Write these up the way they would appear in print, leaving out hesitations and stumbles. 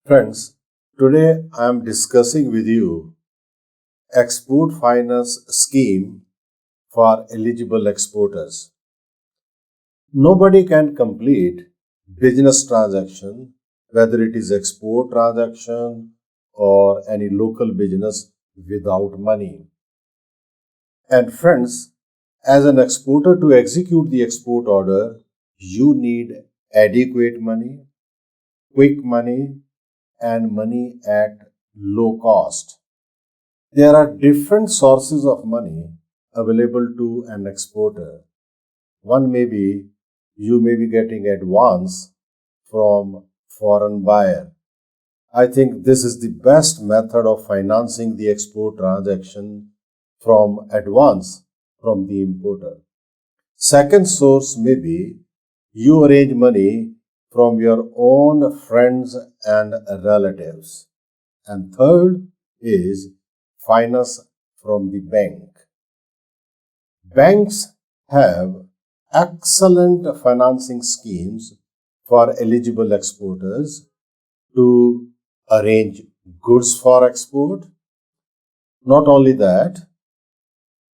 Friends, today I am discussing with you export finance scheme for eligible exporters. Nobody can complete business transaction, whether it is export transaction or any local business, without money. And friends, as an exporter, to execute the export order, you need adequate money, quick money, and money at low cost. There are different sources of money available to an exporter. One may be you may be getting advance from foreign buyer. I think this is the best method of financing the export transaction from advance from the importer. Second source may be you arrange money from your own friends and relatives. And third is finance from the bank. Banks have excellent financing schemes for eligible exporters to arrange goods for export. Not only that,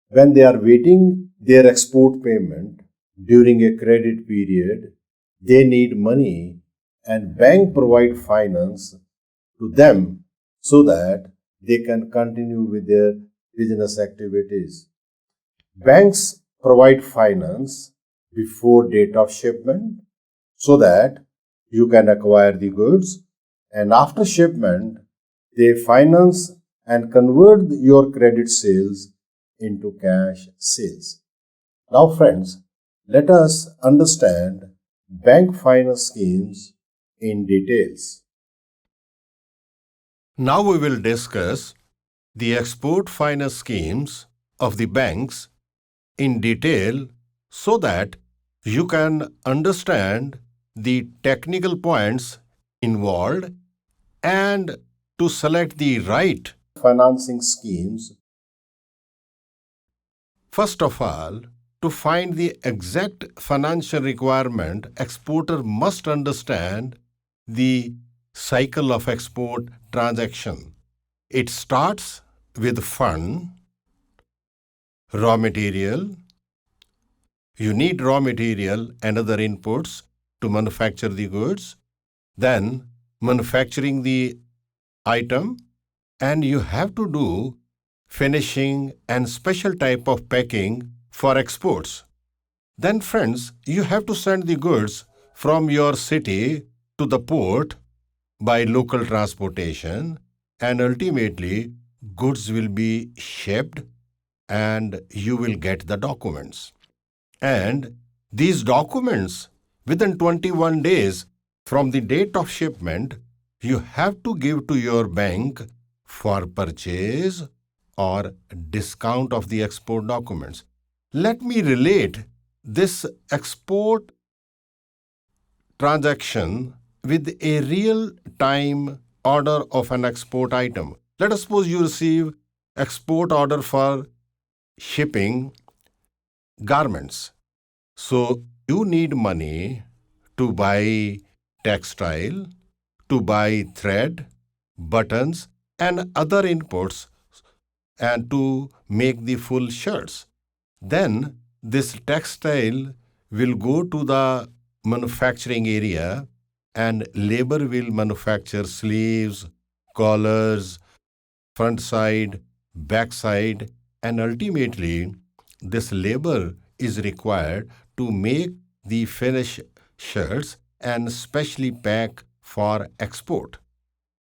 when they are waiting their export payment during a credit period, they need money and bank provide finance to them so that they can continue with their business activities. Banks provide finance before date of shipment so that you can acquire the goods, and after shipment they finance and convert your credit sales into cash sales. Now friends, let us understand bank finance schemes in details. Now we will discuss the export finance schemes of the banks in detail so that you can understand the technical points involved and to select the right Financing schemes. First of all, to find the exact financial requirement, exporter must understand the cycle of export transaction. It starts with fund, raw material. You need raw material and other inputs to manufacture the goods. Then manufacturing the item, and you have to do finishing and special type of packing for exports. Then friends, you have to send the goods from your city to the port by local transportation, and ultimately goods will be shipped and you will get the documents. And these documents, within 21 days from the date of shipment, you have to give to your bank for purchase or discount of the export documents. Let me relate this export transaction with a real time order of an export item. Let us suppose you receive export order for shipping garments. So you need money to buy textile, to buy thread, buttons, and other inputs, and to make the full shirts. Then this textile will go to the manufacturing area and labor will manufacture sleeves, collars, front side, back side, and ultimately this labor is required to make the finished shirts and specially pack for export.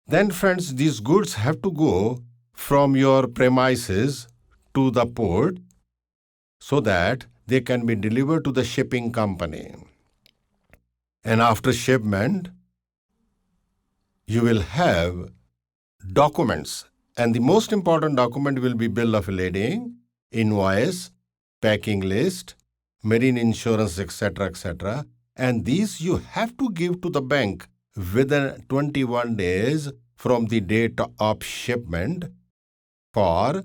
Then, friends, these goods have to go from your premises to the port so that they can be delivered to the shipping company. And after shipment, you will have documents. And the most important document will be bill of lading, invoice, packing list, marine insurance, etc., etc. And these you have to give to the bank within 21 days from the date of shipment for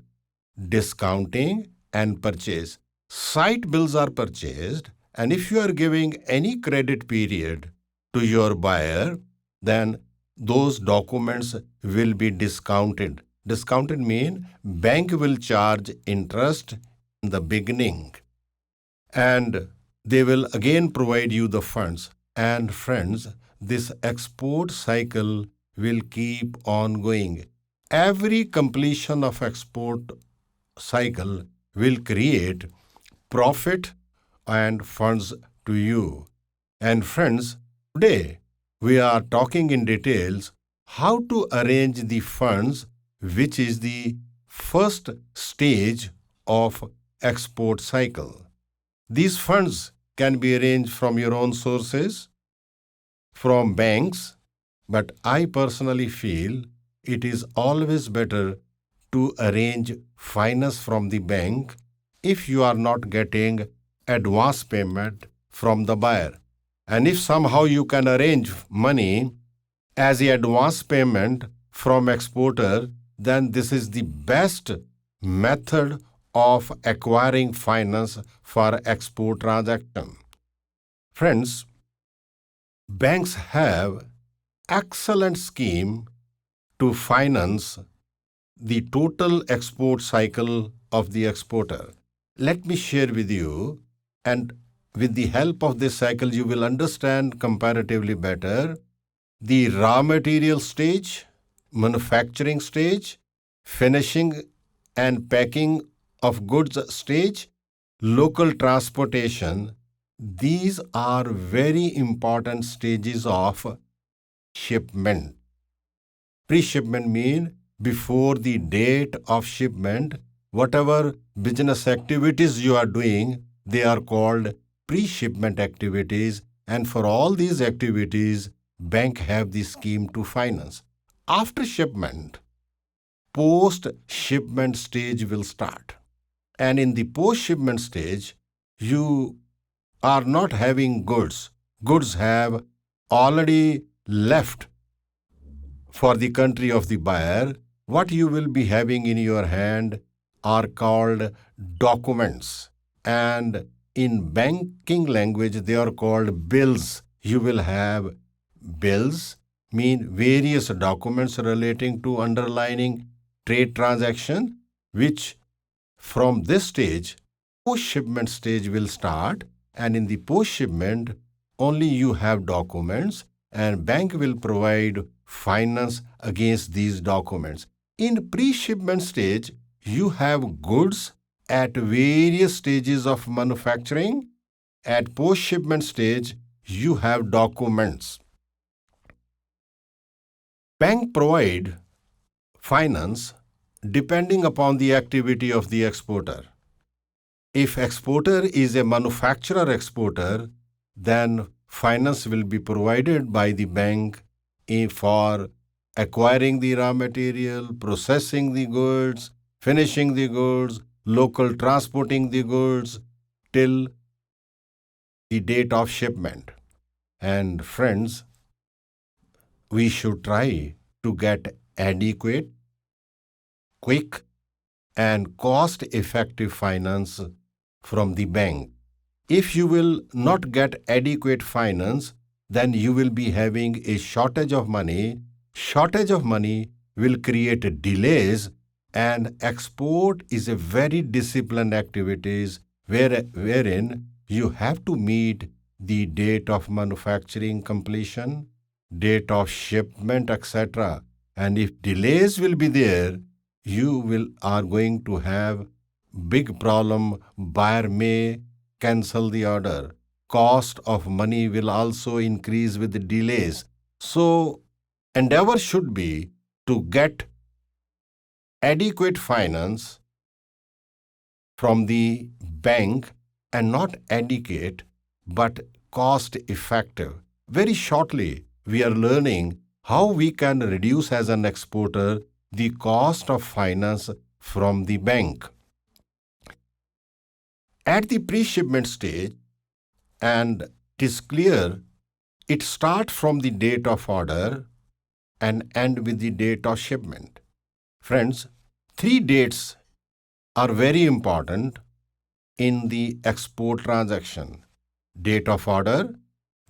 discounting and purchase. Site bills are purchased, and if you are giving any credit period to your buyer, then those documents will be discounted. Discounted mean bank will charge interest in the beginning and they will again provide you the funds. And friends, this export cycle will keep on going. Every completion of export cycle will create profit and funds to you. And friends, today we are talking in details how to arrange the funds, which is the first stage of export cycle. These funds can be arranged from your own sources, from banks, but I personally feel it is always better to arrange finance from the bank if you are not getting advance payment from the buyer. And if somehow you can arrange money as the advance payment from exporter, then this is the best method of acquiring finance for export transaction. Friends, banks have excellent scheme to finance the total export cycle of the exporter. Let me share with you, and with the help of this cycle, you will understand comparatively better the raw material stage, manufacturing stage, finishing and packing of goods stage, local transportation. These are very important stages of shipment. Pre-shipment mean before the date of shipment, whatever business activities you are doing, they are called pre-shipment activities. And for all these activities, bank have the scheme to finance. After shipment, post-shipment stage will start. And in the post-shipment stage, you are not having goods. Goods have already left for the country of the buyer. What you will be having in your hand are called documents. And in banking language, they are called bills. You will have bills, mean various documents relating to underlying trade transaction, which from this stage, post-shipment stage will start. And in the post-shipment, only you have documents and bank will provide finance against these documents. In pre-shipment stage, you have goods at various stages of manufacturing. At post-shipment stage, you have documents. Bank provide finance depending upon the activity of the exporter. If exporter is a manufacturer exporter, then finance will be provided by the bank for acquiring the raw material, processing the goods, finishing the goods, local transporting the goods till the date of shipment. And friends, we should try to get adequate, quick, and cost-effective finance from the bank. If you will not get adequate finance, then you will be having a shortage of money. Shortage of money will create delays, and export is a very disciplined activities wherein you have to meet the date of manufacturing completion, date of shipment, etc. And if delays will be there, you are going to have big problem. Buyer may cancel the order. Cost of money will also increase with the delays. So endeavor should be to get adequate finance from the bank, and not adequate but cost effective. Very shortly, we are learning how we can reduce as an exporter the cost of finance from the bank. At the pre-shipment stage, and it is clear, it starts from the date of order and end with the date of shipment. Friends, 3 dates are very important in the export transaction: date of order,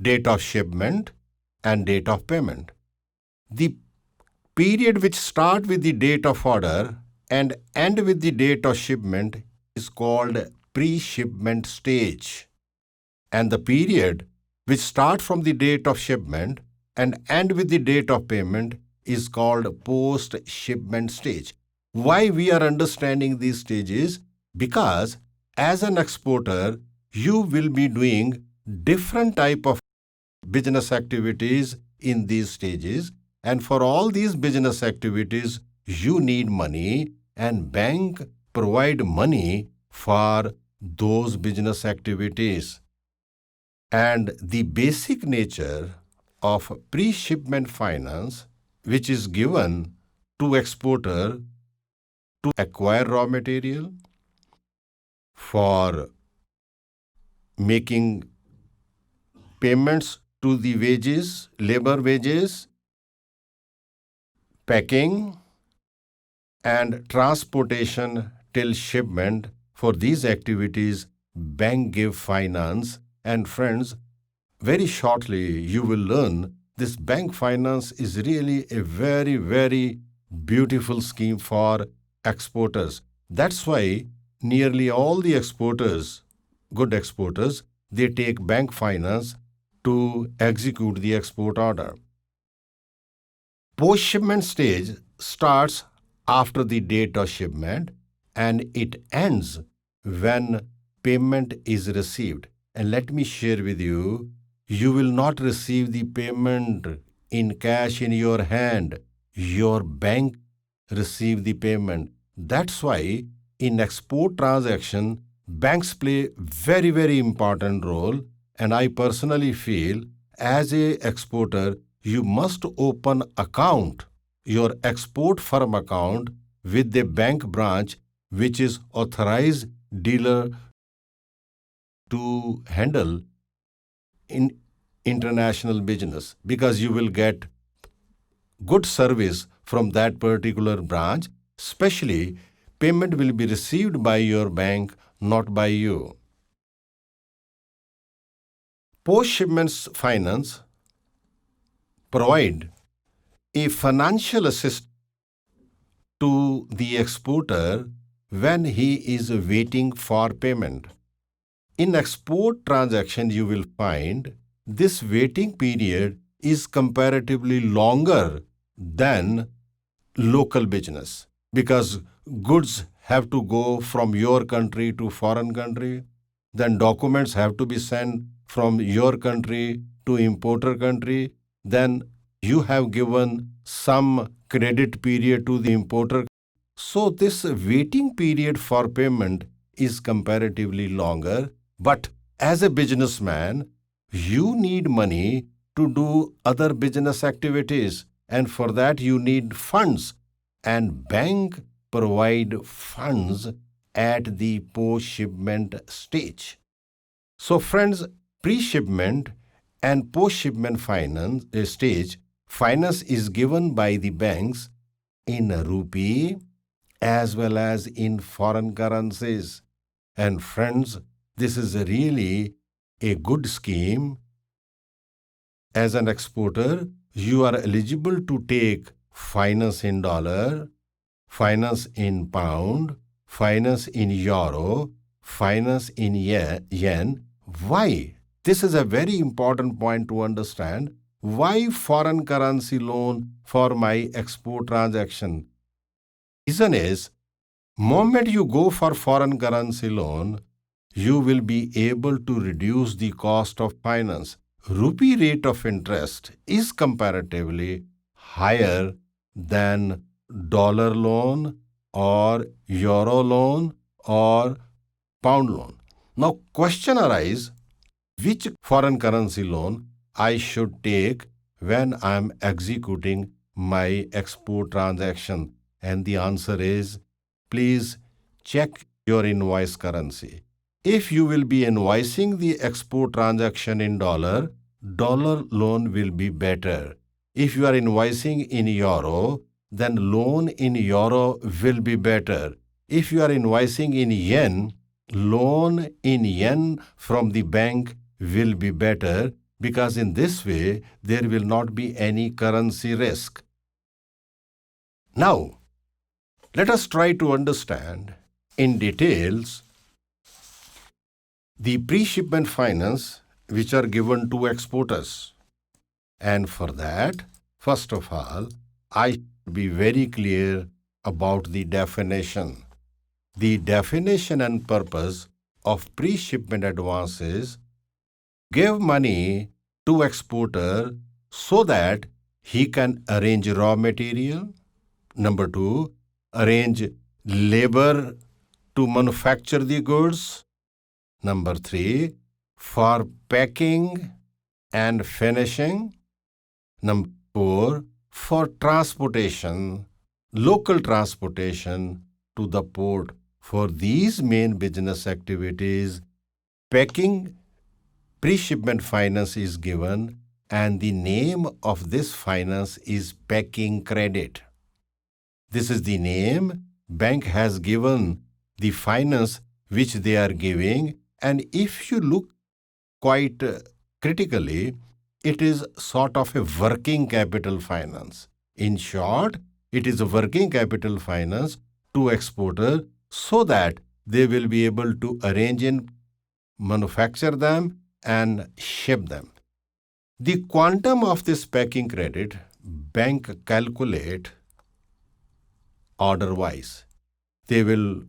date of shipment, and date of payment. The period which start with the date of order and end with the date of shipment is called pre-shipment stage. And the period which start from the date of shipment and end with the date of payment is called post-shipment stage. Why we are understanding these stages? Because as an exporter, you will be doing different type of business activities in these stages, and for all these business activities you need money, and bank provide money for those business activities. And the basic nature of pre-shipment finance, which is given to exporter to acquire raw material, for making payments to the wages, labor wages, packing, and transportation till shipment. For these activities, bank give finance. And friends, very shortly you will learn this bank finance is really a very, very beautiful scheme for exporters. That's why nearly all the exporters, good exporters, they take bank finance to execute the export order. Post-shipment stage starts after the date of shipment and it ends when payment is received. And let me share with you, you will not receive the payment in cash in your hand. Your bank receive the payment. That's why in export transaction, banks play very, very important role. And I personally feel as a exporter, you must open account, your export firm account with the bank branch which is authorized dealer to handle in international business, because you will get good service from that particular branch. Especially payment will be received by your bank, not by you. Post shipments finance provide a financial assist to the exporter when he is waiting for payment. In export transaction, you will find this waiting period is comparatively longer than local business, because goods have to go from your country to foreign country, then documents have to be sent from your country to importer country, then you have given some credit period to the importer. So this waiting period for payment is comparatively longer. But as a businessman, you need money to do other business activities, and for that you need funds, and bank provide funds at the post-shipment stage. So friends, pre-shipment and post-shipment finance stage, finance is given by the banks in rupee as well as in foreign currencies. And friends, this is really a good scheme. As an exporter, you are eligible to take finance in dollar, finance in pound, finance in euro, finance in yen. Why? This is a very important point to understand. Why foreign currency loan for my export transaction? Reason is, moment you go for foreign currency loan, you will be able to reduce the cost of finance. Rupee rate of interest is comparatively higher than dollar loan or euro loan or pound loan. Now question arises, which foreign currency loan I should take when I am executing my export transaction? And the answer is, please check your invoice currency. If you will be invoicing the export transaction in dollar, dollar loan will be better. If you are invoicing in euro, then loan in euro will be better. If you are invoicing in yen, loan in yen from the bank will be better. because in this way there will not be any currency risk. Now, let us try to understand in details the pre-shipment finance which are given to exporters. And for that, first of all, I should be very clear about the definition. The definition and purpose of pre-shipment advances: give money to exporter so that he can arrange raw material. Number 2, arrange labor to manufacture the goods. Number 3, for packing and finishing. Number 4, for transportation, local transportation to the port. For these main business activities, packing pre-shipment finance is given, and the name of this finance is packing credit. This is the name bank has given the finance which they are giving, and if you look quite critically, it is sort of a working capital finance. In short, it is a working capital finance to exporter so that they will be able to arrange and manufacture them and ship them. The quantum of this packing credit, bank calculate order-wise. They will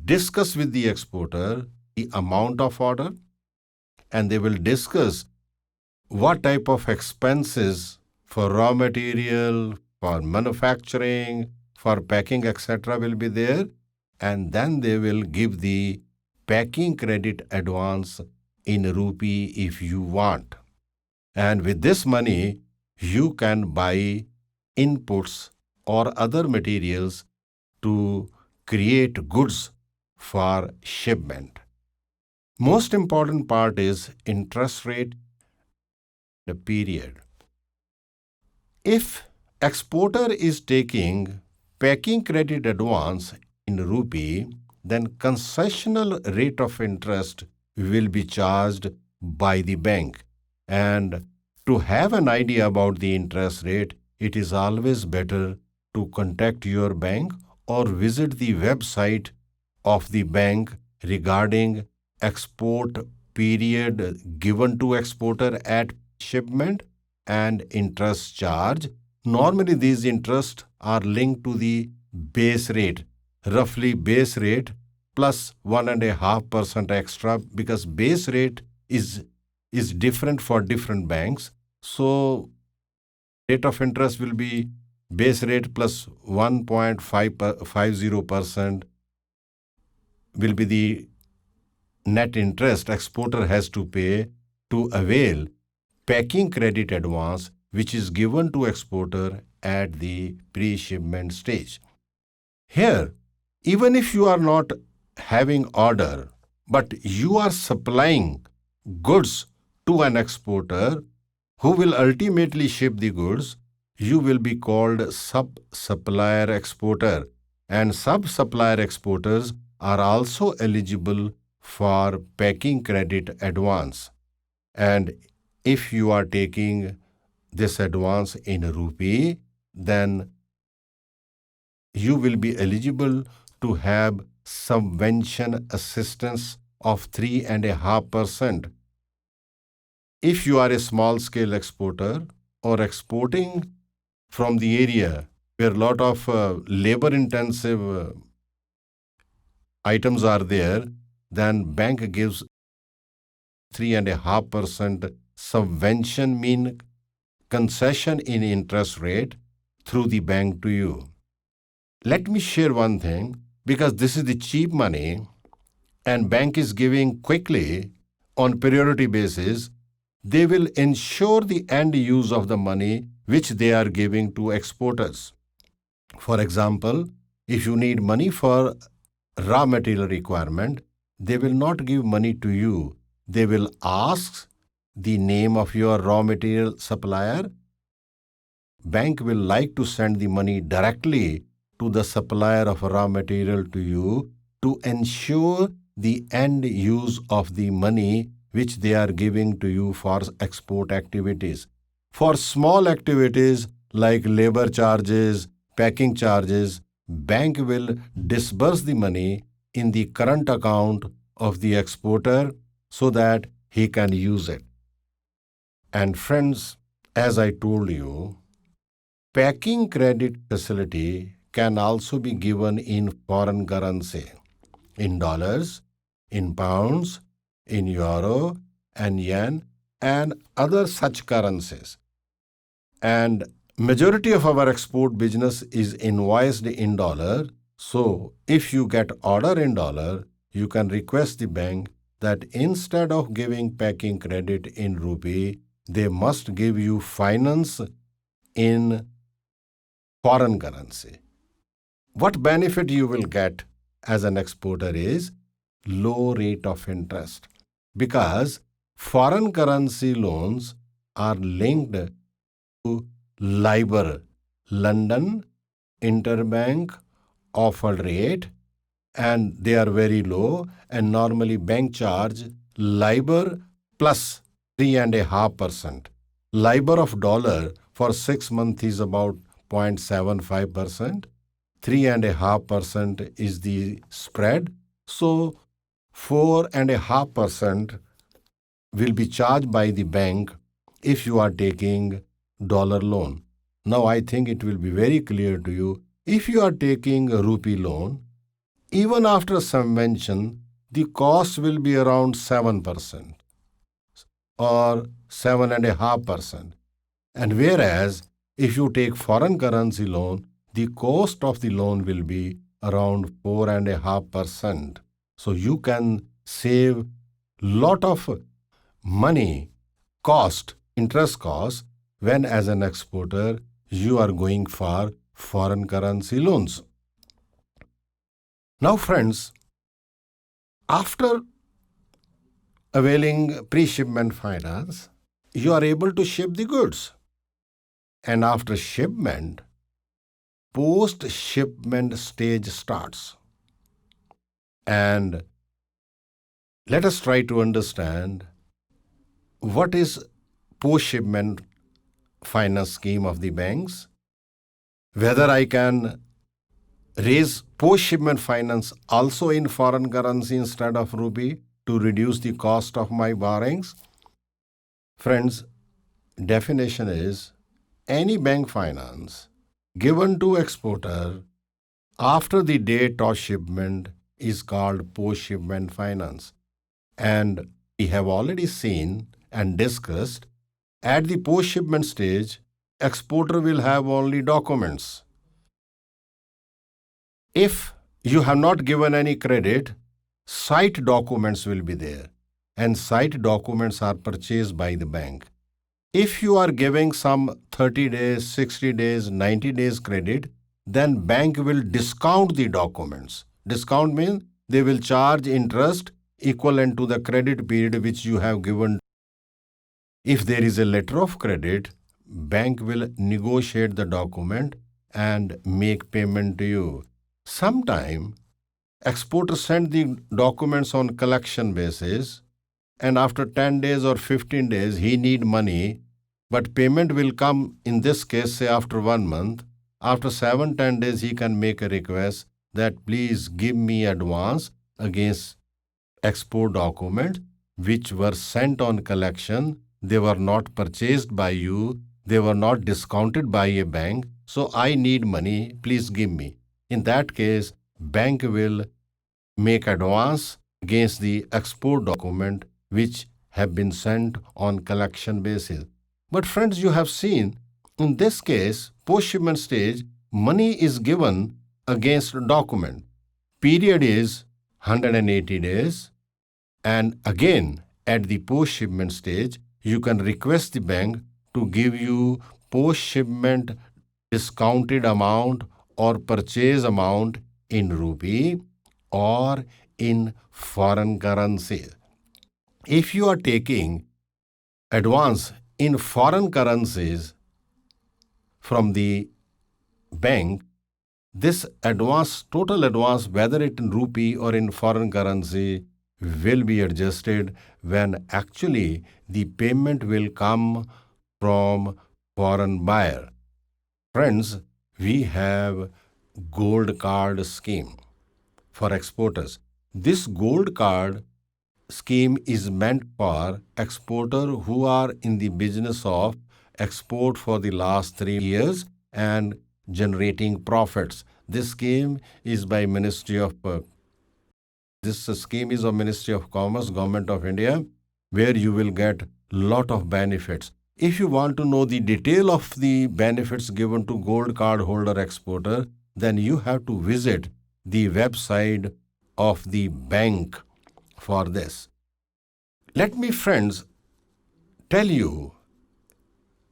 discuss with the exporter the amount of order, and they will discuss what type of expenses for raw material, for manufacturing, for packing, etc. will be there, and then they will give the packing credit advance in rupee if you want. And with this money, you can buy inputs or other materials to create goods for shipment. Most important part is interest rate, the period. If exporter is taking packing credit advance in rupee, then concessional rate of interest will be charged by the bank. And to have an idea about the interest rate, it is always better to contact your bank or visit the website of the bank regarding export period given to exporter at shipment and interest charge. Normally these interests are linked to the base rate, roughly base rate plus 1.5% extra, because base rate is different for different banks. So rate of interest will be base rate plus 1.50% will be the net interest exporter has to pay to avail packing credit advance, which is given to exporter at the pre-shipment stage. Here, even if you are not having order, but you are supplying goods to an exporter who will ultimately ship the goods, you will be called sub-supplier exporter, and sub-supplier exporters are also eligible for packing credit advance. And if you are taking this advance in rupee, then you will be eligible to have subvention assistance of 3.5%. If you are a small-scale exporter or exporting from the area where a lot of labor-intensive items are there, then bank gives 3.5% subvention, mean concession in interest rate through the bank to you. Let me share one thing, because this is the cheap money and bank is giving quickly on priority basis. They will ensure the end use of the money which they are giving to exporters. For example, if you need money for raw material requirement, they will not give money to you. They will ask the name of your raw material supplier. Bank will like to send the money directly to the supplier of raw material to you to ensure the end use of the money which they are giving to you for export activities. For small activities like labor charges, packing charges, bank will disburse the money in the current account of the exporter so that he can use it. And friends, as I told you, packing credit facility can also be given in foreign currency, in dollars, in pounds, in euro and yen and other such currencies. And majority of our export business is invoiced in dollar. So if you get order in dollar, you can request the bank that instead of giving packing credit in rupee, they must give you finance in foreign currency. What benefit you will get as an exporter is low rate of interest, because foreign currency loans are linked to LIBOR, London Interbank Offered Rate, and they are very low, and normally bank charge LIBOR plus 3.5%. LIBOR of dollar for 6 months is about 0.75%. 3.5% is the spread. So 4.5% will be charged by the bank if you are taking dollar loan. Now I think it will be very clear to you, if you are taking a rupee loan, even after subvention, the cost will be around 7% or 7.5%. And whereas if you take foreign currency loan, the cost of the loan will be around 4.5%. So you can save lot of money, interest cost, when as an exporter you are going for foreign currency loans. Now friends, after availing pre-shipment finance, you are able to ship the goods. And after shipment, post-shipment stage starts. And let us try to understand what is post-shipment finance scheme of the banks, whether I can raise post-shipment finance also in foreign currency instead of rupee to reduce the cost of my borrowings. Friends, definition is any bank finance given to exporter after the date of shipment is called post-shipment finance. And we have already seen and discussed, at the post-shipment stage, exporter will have only documents. If you have not given any credit, sight documents will be there, and sight documents are purchased by the bank. If you are giving some 30 days, 60 days, 90 days credit, then bank will discount the documents. Discount means they will charge interest equivalent to the credit period which you have given. If there is a letter of credit, bank will negotiate the document and make payment to you. Sometime exporter send the documents on collection basis, and after 10 days or 15 days he need money, but payment will come in this case say after 1 month. After 7-10 days he can make a request that please give me advance against export documents which were sent on collection. They were not purchased by you, they were not discounted by a bank, so I need money, please give me. In that case, bank will make advance against the export document which have been sent on collection basis. But friends, you have seen, in this case, post-shipment stage, money is given against document. Period is 180 days. And again, at the post-shipment stage, you can request the bank to give you post-shipment discounted amount or purchase amount in rupee or in foreign currency. If you are taking advance in foreign currencies from the bank, this advance, total advance, whether it in rupee or in foreign currency, will be adjusted when actually the payment will come from foreign buyer. Friends, we have gold card scheme for exporters. This gold card scheme is meant for exporters who are in the business of export for the last 3 years and generating profits. This scheme is by Ministry of Commerce, Government of India, where you will get lot of benefits. If you want to know the detail of the benefits given to gold card holder exporter, then you have to visit the website of the bank for this. Let me, friends, tell you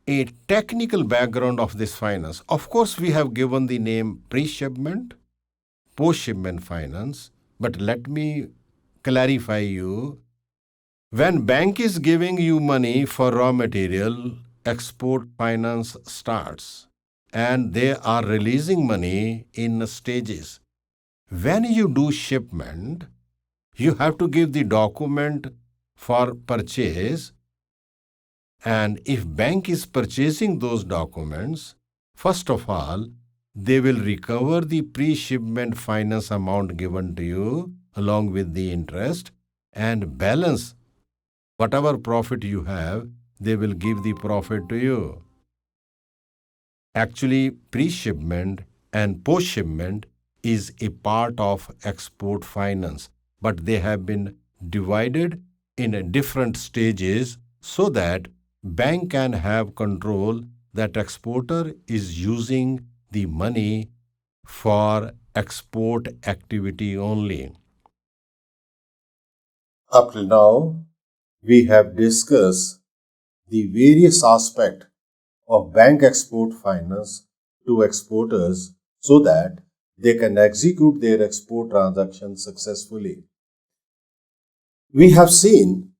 a technical background of this finance. Of course, we have given the name pre-shipment, post-shipment finance, but let me clarify you. When bank is giving you money for raw material, export finance starts and they are releasing money in stages. When you do shipment, you have to give the document for purchase, and if bank is purchasing those documents, first of all, they will recover the pre-shipment finance amount given to you along with the interest, and balance whatever profit you have, they will give the profit to you. Actually, pre-shipment and post-shipment is a part of export finance, but they have been divided in different stages so that bank can have control that exporter is using the money for export activity only. Up till now, we have discussed the various aspects of bank export finance to exporters so that they can execute their export transactions successfully. We have seen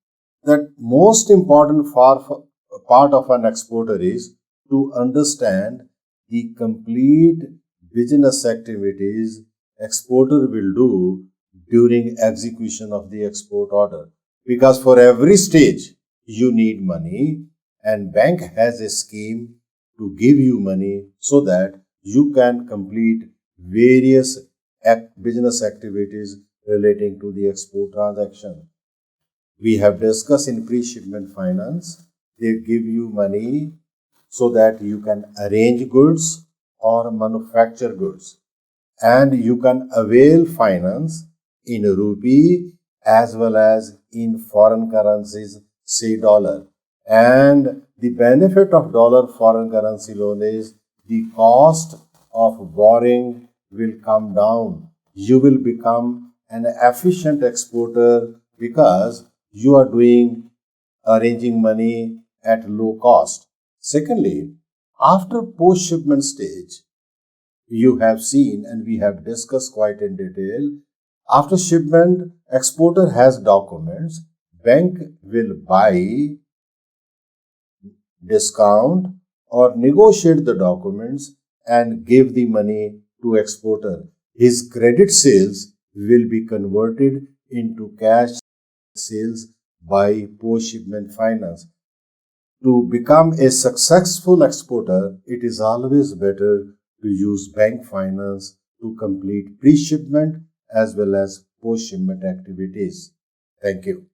that most important part of an exporter is to understand the complete business activities exporter will do during execution of the export order. Because for every stage you need money, and bank has a scheme to give you money so that you can complete various business activities relating to the export transaction. We have discussed in pre-shipment finance, they give you money so that you can arrange goods or manufacture goods, and you can avail finance in rupee as well as in foreign currencies, say dollar. And the benefit of dollar foreign currency loan is the cost of borrowing will come down. You will become an efficient exporter because you are arranging money at low cost. Secondly, after post-shipment stage, you have seen and we have discussed quite in detail. After shipment, exporter has documents. Bank will buy, discount or negotiate the documents and give the money to exporter. His credit sales will be converted into cash sales by post-shipment finance. To become a successful exporter, it is always better to use bank finance to complete pre-shipment as well as post-shipment activities. Thank you.